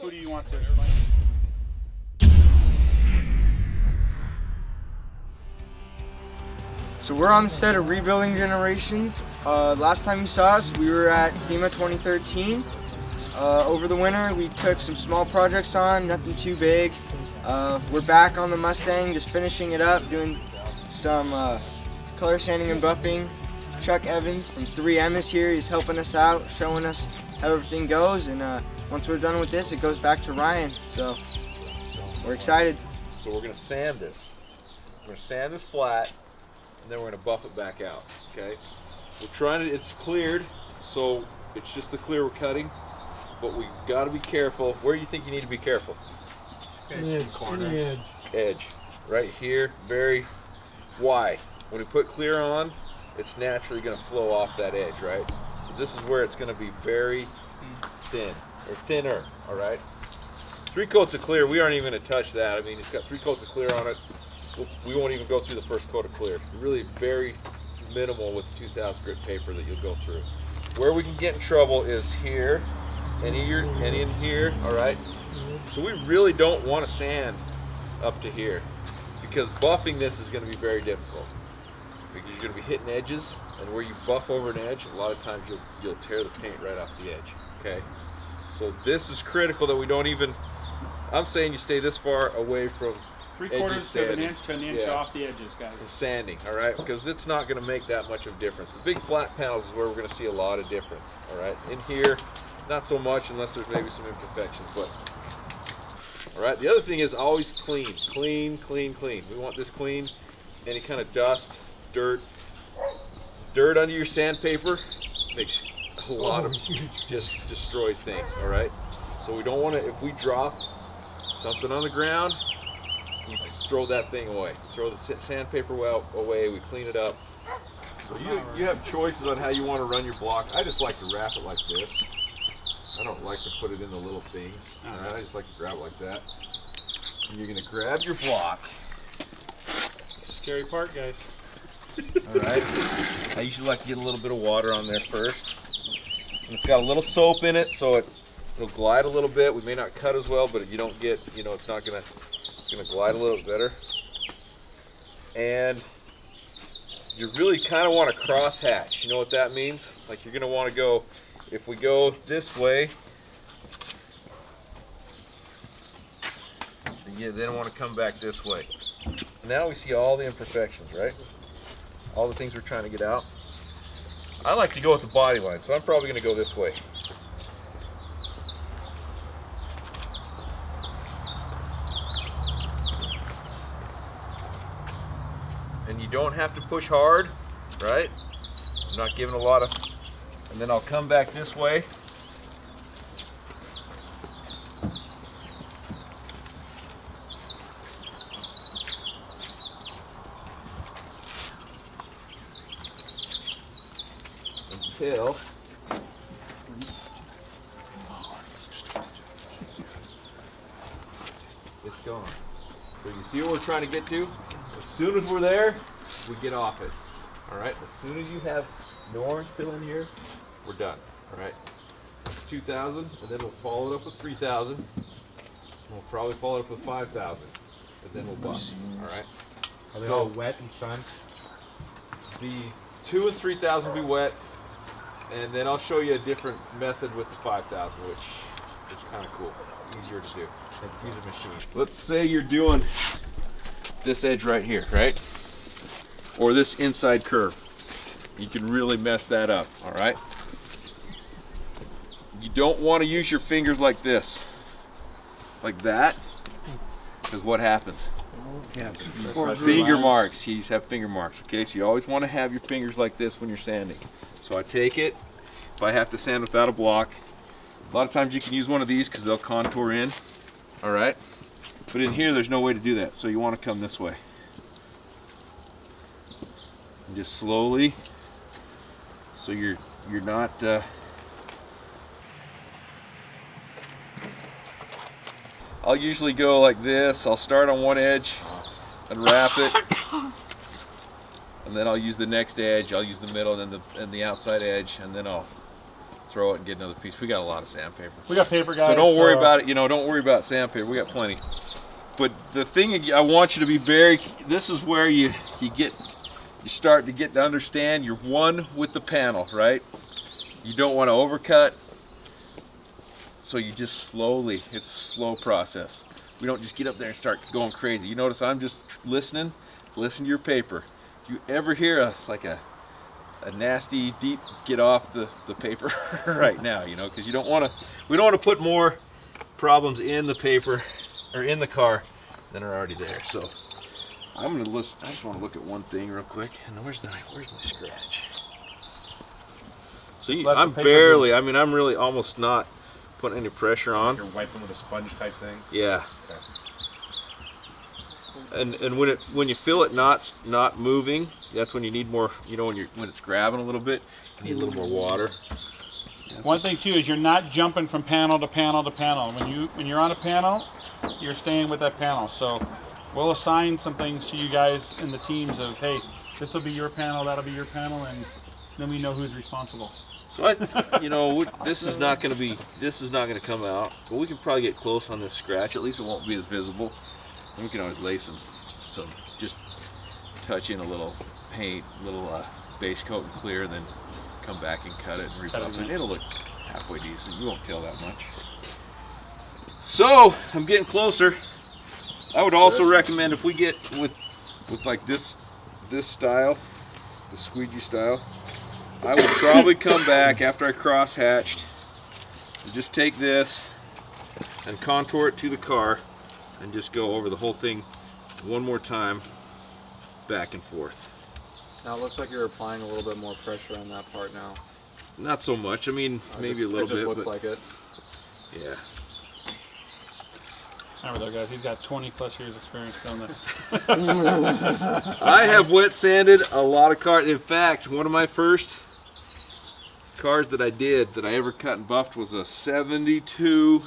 Who do you want to explain? So we're on the set of Rebuilding Generations. Last time you saw us, we were at SEMA 2013. Over the winter, we took some small projects on, nothing too big. We're back on the Mustang, just finishing it up, doing some color sanding and buffing. Chuck Evans from 3M is here. He's helping us out, showing us how everything goes. And once we're done with this, it goes back to Ryan. So we're excited. So we're gonna sand this. We're gonna sand this flat, and then we're gonna buff it back out. Okay. We're trying to. It's cleared, so it's just the clear we're cutting. But we got to be careful. Where do you think you need to be careful? Edge, corner. Edge. Edge. Right here. Very. Why? When we put clear on, it's naturally going to flow off that edge, right? So this is where it's going to be very thin, or thinner, all right? 3 coats of clear, we aren't even going to touch that. I mean, it's got 3 coats of clear on it. We won't even go through the first coat of clear. Really very minimal with the 2000 grit paper that you'll go through. Where we can get in trouble is here, and in here, all right? So we really don't want to sand up to here, because buffing this is going to be very difficult. Because you're going to be hitting edges, and where you buff over an edge, a lot of times you'll tear the paint right off the edge, okay? So this is critical that we don't even, I'm saying you stay this far away from 3/4 of an inch to an inch off the edges, guys. From sanding, all right? Because it's not going to make that much of a difference. The big flat panels is where we're going to see a lot of difference, all right? In here, not so much unless there's maybe some imperfections, but all right. The other thing is always clean, clean, clean, clean. We want this clean. Any kind of dust, dirt under your sandpaper makes a lot of, just destroys things, all right? So we don't want to, if we drop something on the ground, you just throw that thing away. Throw the sandpaper away, we clean it up. So you have choices on how you want to run your block. I just like to wrap it like this. I don't like to put it in the little things. All right, I just like to grab it like that. And you're going to grab your block. Scary part, guys. All right. I usually like to get a little bit of water on there first. And it's got a little soap in it, so it'll glide a little bit. We may not cut as well, but you don't get, it's not going to, it's going to glide a little bit better. And you really kind of want to cross hatch. You know what that means? Like you're going to want to go, if we go this way, you then want to come back this way. Now we see all the imperfections, right? All the things we're trying to get out. I like to go with the body line, so I'm probably going to go this way. And you don't have to push hard, right? I'm not giving a lot of, and then I'll come back this way. Until it's gone. So you see what we're trying to get to? As soon as we're there, we get off it. All right, as soon as you have no orange fill in here, we're done. All right, it's 2,000, and then we'll follow it up with 3,000. We'll probably follow it up with 5,000, and then we'll buff. All right. Are they all wet and sun? The 2,000 and 3,000 will be wet, and then I'll show you a different method with the 5,000, which is kind of cool, easier to do. Use a machine. Let's say you're doing this edge right here, right? Or this inside curve. You can really mess that up, all right? You don't want to use your fingers like this, like that, because what happens? Finger marks. You have finger marks, okay? So you always want to have your fingers like this when you're sanding. So I take it, if I have to sand without a block, a lot of times you can use one of these because they'll contour in, all right? But in here, there's no way to do that, so you want to come this way. And just slowly, so you're not, I'll usually go like this. I'll start on one edge and wrap it, and then I'll use the next edge. I'll use the middle and then the outside edge, and then I'll throw it and get another piece. We got a lot of sandpaper. We got paper, guys. So don't worry about it. You know, don't worry about sandpaper. We got plenty. But the thing I want you to be this is where you start to get to understand you're one with the panel, right? You don't want to overcut. So you just slowly, it's a slow process. We don't just get up there and start going crazy. You notice I'm just listening, listen to your paper. Do you ever hear a nasty deep get off the paper right now, you know, because we don't want to put more problems in the paper or in the car than are already there. So I'm gonna listen. I just want to look at one thing real quick. And where's my scratch? So I'm barely. I mean, I'm really almost not putting any pressure on. You're wiping with a sponge type thing. Yeah. Okay. And when you feel it not moving, that's when you need more. You know, when it's grabbing a little bit, you need a little more water. One thing too is you're not jumping from panel to panel to panel. When you're on a panel, you're staying with that panel. So we'll assign some things to you guys in the teams of, hey, this will be your panel, that'll be your panel, and then we know who's responsible. So this is not going to come out, but we can probably get close on this scratch. At least it won't be as visible. And we can always lay some just touch in a little paint, base coat and clear, and then come back and cut it and rebuff it. It'll look halfway decent. You won't tell that much. So I'm getting closer. I would also recommend if we get with like this style, the squeegee style, I would probably come back after I cross hatched and just take this and contour it to the car and just go over the whole thing one more time, back and forth. Now it looks like you're applying a little bit more pressure on that part now. Not so much. I mean, maybe a little bit. It just looks like it. Yeah. Remember though, guys, he's got 20 plus years experience doing this. I have wet sanded a lot of cars. In fact, one of my first cars that I ever cut and buffed was a 72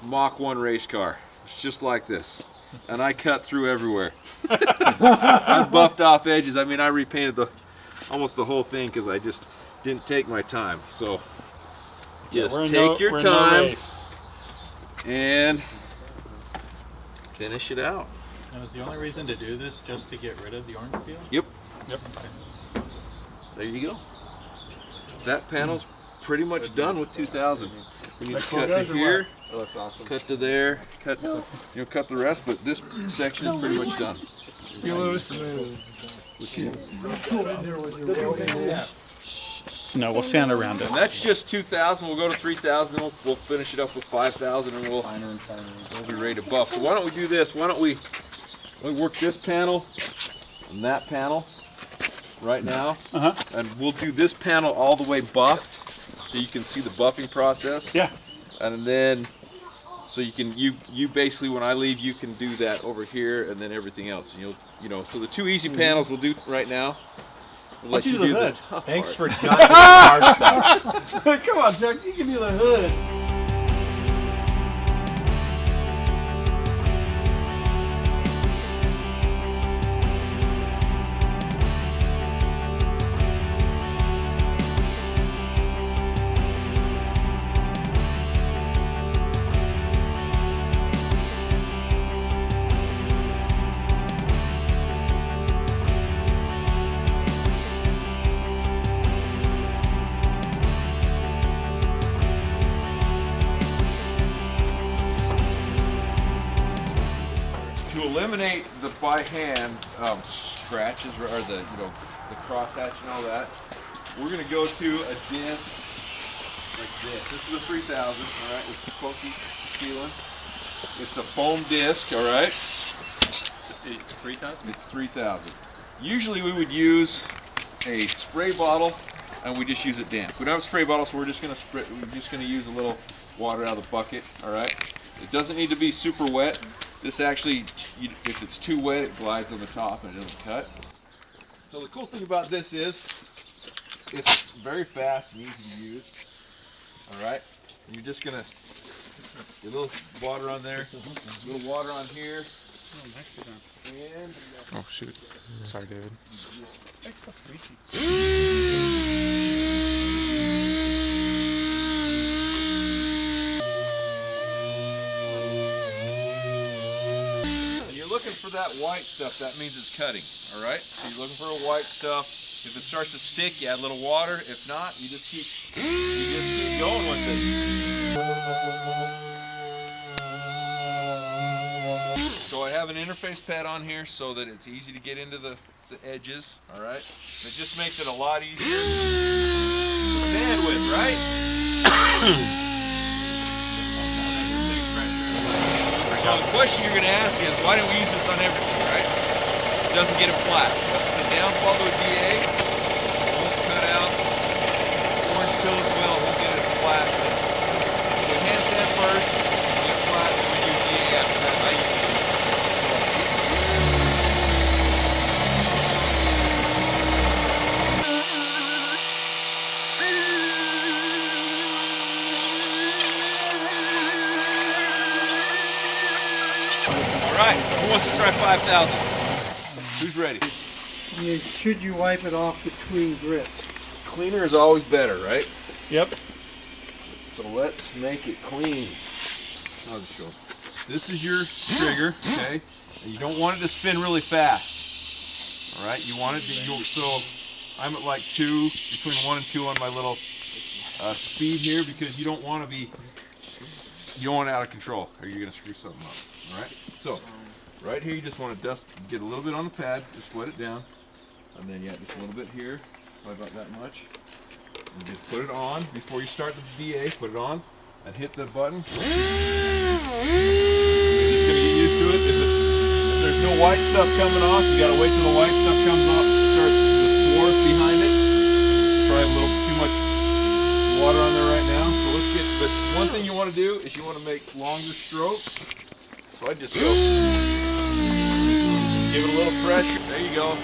Mach 1 race car. It's just like this. And I cut through everywhere. I buffed off edges. I mean, I repainted almost the whole thing because I just didn't take my time. So just take your time and finish it out. And was the only reason to do this just to get rid of the orange peel? Yep. Yep. There you go. That panel's pretty much done with 2000. We need to cut to here, It looks awesome. cut to there, cut the rest, but this section is pretty much done. No, we'll sand around it. And that's just 2,000. We'll go to 3,000, then we'll finish it up with 5,000, and we'll be ready to buff. So why don't we do this? Why don't we work this panel and that panel right now, and we'll do this panel all the way buffed, so you can see the buffing process. Yeah. And then, so you basically, when I leave, you can do that over here, and then everything else. And so the two easy panels we'll do right now. We'll let you do the tough Thanks part. for not doing the hard stuff. Come on, Chuck, you can do the hood. To eliminate the by hand scratches or the crosshatch and all that, we're gonna go to a disc like this. This is a 3000, all right, with the pokey feeling. It's a foam disc, all right. It's 3,000? It's 3000. Usually we would use a spray bottle and we just use it damp. We don't have a spray bottle, so we're just gonna use a little water out of the bucket, all right. It doesn't need to be super wet. This actually, if it's too wet, it glides on the top and it doesn't cut. So the cool thing about this is, it's very fast and easy to use. All right, and you're just gonna get a little water on there, a little water on here, and Oh shoot. Sorry, David. for that white stuff, that means it's cutting. All right. So you're looking for a white stuff. If it starts to stick, you add a little water. If not, you just keep going with it. So I have an interface pad on here so that it's easy to get into the edges. All right. It just makes it a lot easier to sand with, right? So the question you're going to ask is, why don't we use this on everything, right? It doesn't get it flat. That's the downfall of a DA. It won't cut out. Orange peel as well won't get it flat. So we hand sand first, get flat, and we do DA after that. I use All right, who wants to try 5,000? Who's ready? Should you wipe it off between grits? Cleaner is always better, right? Yep. So let's make it clean. I'll just show. This is your trigger, okay? And you don't want it to spin really fast. All right, you want it to go, so I'm at like 2, between 1 and 2 on my little speed here, because you don't want to be, you don't want it out of control, or you're gonna screw something up. All right, so right here you just want to get a little bit on the pad, just wet it down, and then just a little bit here, probably about that much. And just put it on before you start the DA. Put it on and hit the button. You're just gonna get used to it. If there's no white stuff coming off, you gotta wait till the white stuff comes off. Starts the swarf behind it. Probably a little too much water on there right now. So let's get. But one thing you want to do is you want to make longer strokes. So I just go, give it a little pressure. There you go.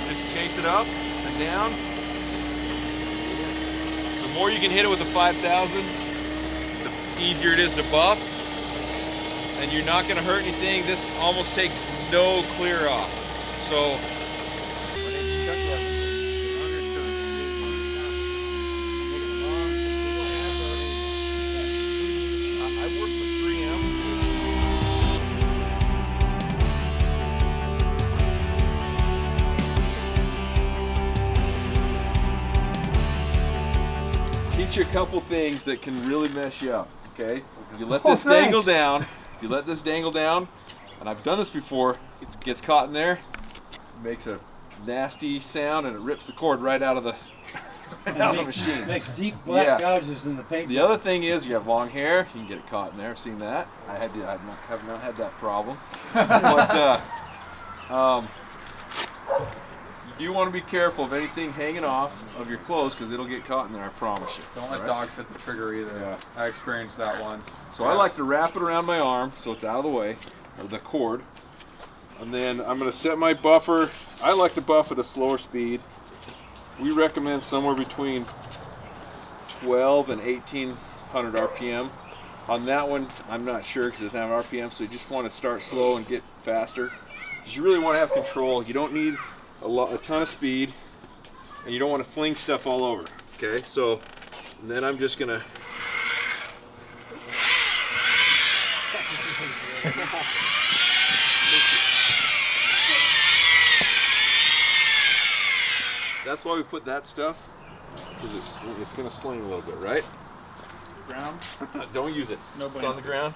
Just chase it up and down. The more you can hit it with the 5,000, the easier it is to buff. And you're not going to hurt anything. This almost takes no clear off. So I work with 3M. Teach you a couple things that can really mess you up, okay? You let this dangle down. If you let this dangle down, and I've done this before, it gets caught in there, it makes a nasty sound, and it rips the cord right out of the, machine. Makes deep black gouges in the paint. The other thing is, you have long hair, you can get it caught in there. I've seen that. I have not had that problem. But you do want to be careful of anything hanging off of your clothes, because it'll get caught in there, I promise you. Don't let dogs hit the trigger either. Yeah. I experienced that once. So I like to wrap it around my arm so it's out of the way, or the cord. And then I'm going to set my buffer. I like to buff at a slower speed. We recommend somewhere between 12 and 1800 RPM. On that one, I'm not sure because it doesn't have RPM, so you just want to start slow and get faster. Because you really want to have control. You don't need a ton of speed, and you don't want to fling stuff all over. Okay, so and then I'm just going to That's why we put that stuff, because it's going to sling a little bit, right? Ground? Don't use it. No It's bueno. on the ground.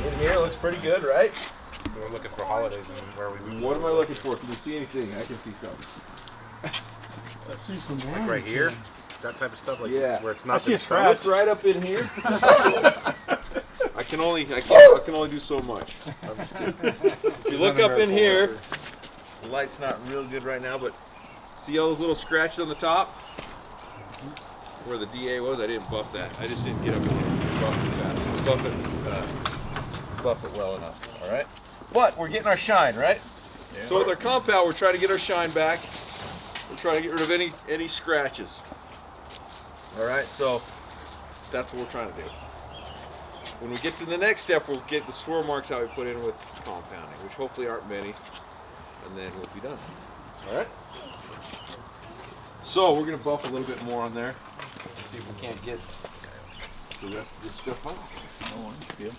In here, it looks pretty good, right? We're looking for holidays and where we What am I looking for? If you can see anything, I can see something. like right here, that type of stuff, like Yeah. where it's I not see a been scratch. It's right up in here. I can only do so much. I'm just kidding. If you look up in here, the light's not real good right now, but see all those little scratches on the top? Where the DA was, I didn't buff that. I just didn't get up in here. Buff it fast. Buff it well enough. All right. But we're getting our shine, right? Yeah. So with our compound, we're trying to get our shine back. We're trying to get rid of any scratches. All right. So that's what we're trying to do. when we get to the next step, we'll get the swirl marks how we put in with compounding, which hopefully aren't many, and then we'll be done. All right. So we're gonna buff a little bit more on there. See if we can't get the rest of this stuff off. Oh, that's good.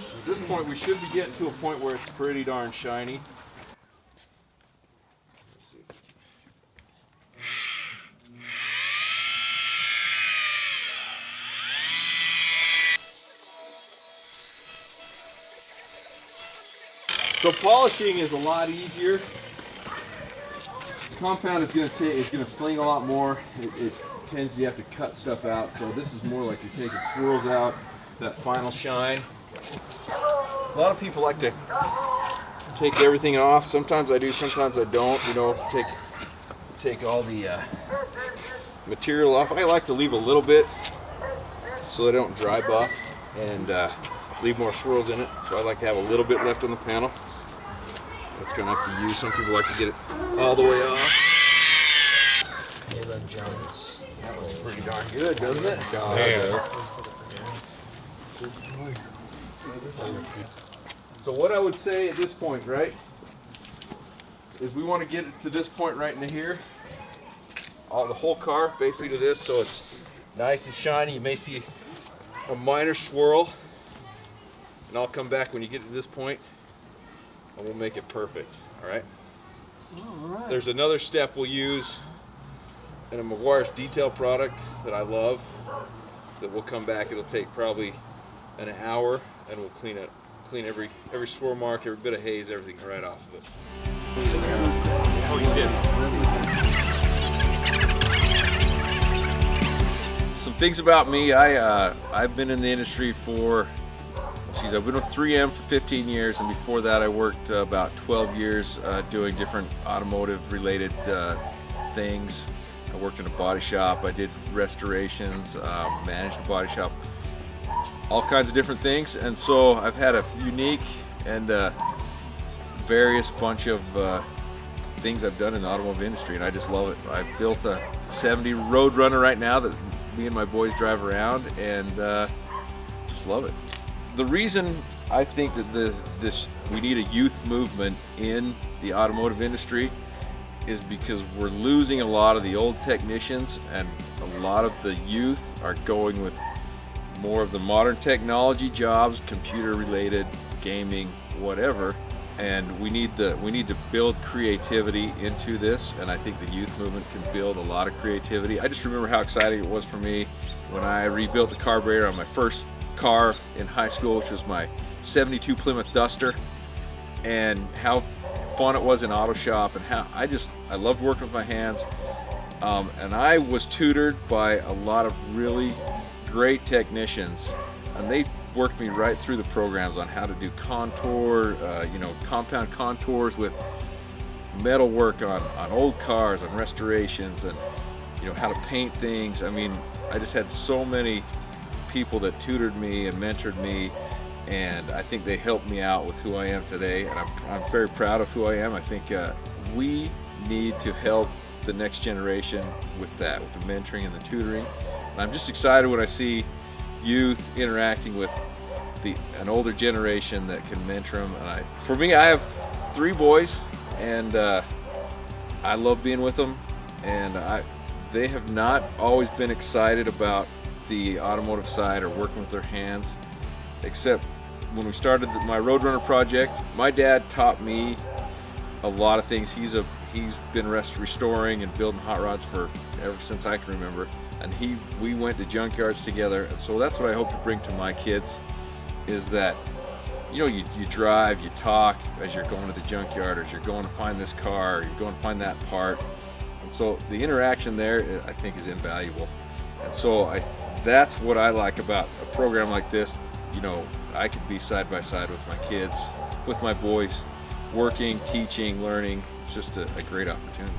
At this point, we should be getting to a point where it's pretty darn shiny. So polishing is a lot easier. Compound is going to sling a lot more. It tends you have to cut stuff out. So this is more like you're taking swirls out, that final shine. A lot of people like to take everything off. Sometimes I do, sometimes I don't. You know, take all the material off. I like to leave a little bit so they don't dry buff and leave more swirls in it. So I like to have a little bit left on the panel. That's gonna have to use. Some people like to get it all the way off. Caleb Jones. That looks pretty darn good, doesn't it? So what I would say at this point, right, is we want to get it to this point right in here. The whole car basically to this, so it's nice and shiny. You may see a minor swirl, and I'll come back when you get to this point, and we'll make it perfect. All right. There's another step we'll use in a Meguiar's detail product that I love. That we'll come back. It'll take probably an hour, and we'll clean every swirl mark, every bit of haze, everything right off of it. Oh, you did. Some things about me. I've been in the industry for, I've been with 3M for 15 years, and before that I worked about 12 years doing different automotive related things. I worked in a body shop, I did restorations, managed a body shop, all kinds of different things, and so I've had a unique and various bunch of things I've done in the automotive industry, and I just love it. I've built a 70 Roadrunner right now that me and my boys drive around, and just love it. The reason I think that we need a youth movement in the automotive industry is because we're losing a lot of the old technicians, and a lot of the youth are going with more of the modern technology jobs, computer related, gaming, whatever, and we need to build creativity into this, and I think the youth movement can build a lot of creativity. I just remember how exciting it was for me when I rebuilt the carburetor on my first car in high school, which was my 72 Plymouth Duster, and how fun it was in auto shop, and how I loved working with my hands, and I was tutored by a lot of really great technicians, and they worked me right through the programs on how to do contour, compound contours with metal work on old cars, on restorations, and how to paint things. I mean, I just had so many people that tutored me and mentored me, and I think they helped me out with who I am today, and I'm very proud of who I am. I think we need to help the next generation with that, with the mentoring and the tutoring. And I'm just excited when I see youth interacting with an older generation that can mentor them. And for me, I have 3 boys, and I love being with them, and they have not always been excited about the automotive side or working with their hands, except when we started my Roadrunner project. My dad taught me a lot of things. He's been restoring and building hot rods for ever since I can remember, and we went to junkyards together. And so that's what I hope to bring to my kids, is that you drive, you talk as you're going to the junkyard, as you're going to find this car, or you're going to find that part, and so the interaction there, I think, is invaluable. And so that's what I like about a program like this. I could be side by side with my kids, with my boys, working, teaching, learning. It's just a great opportunity.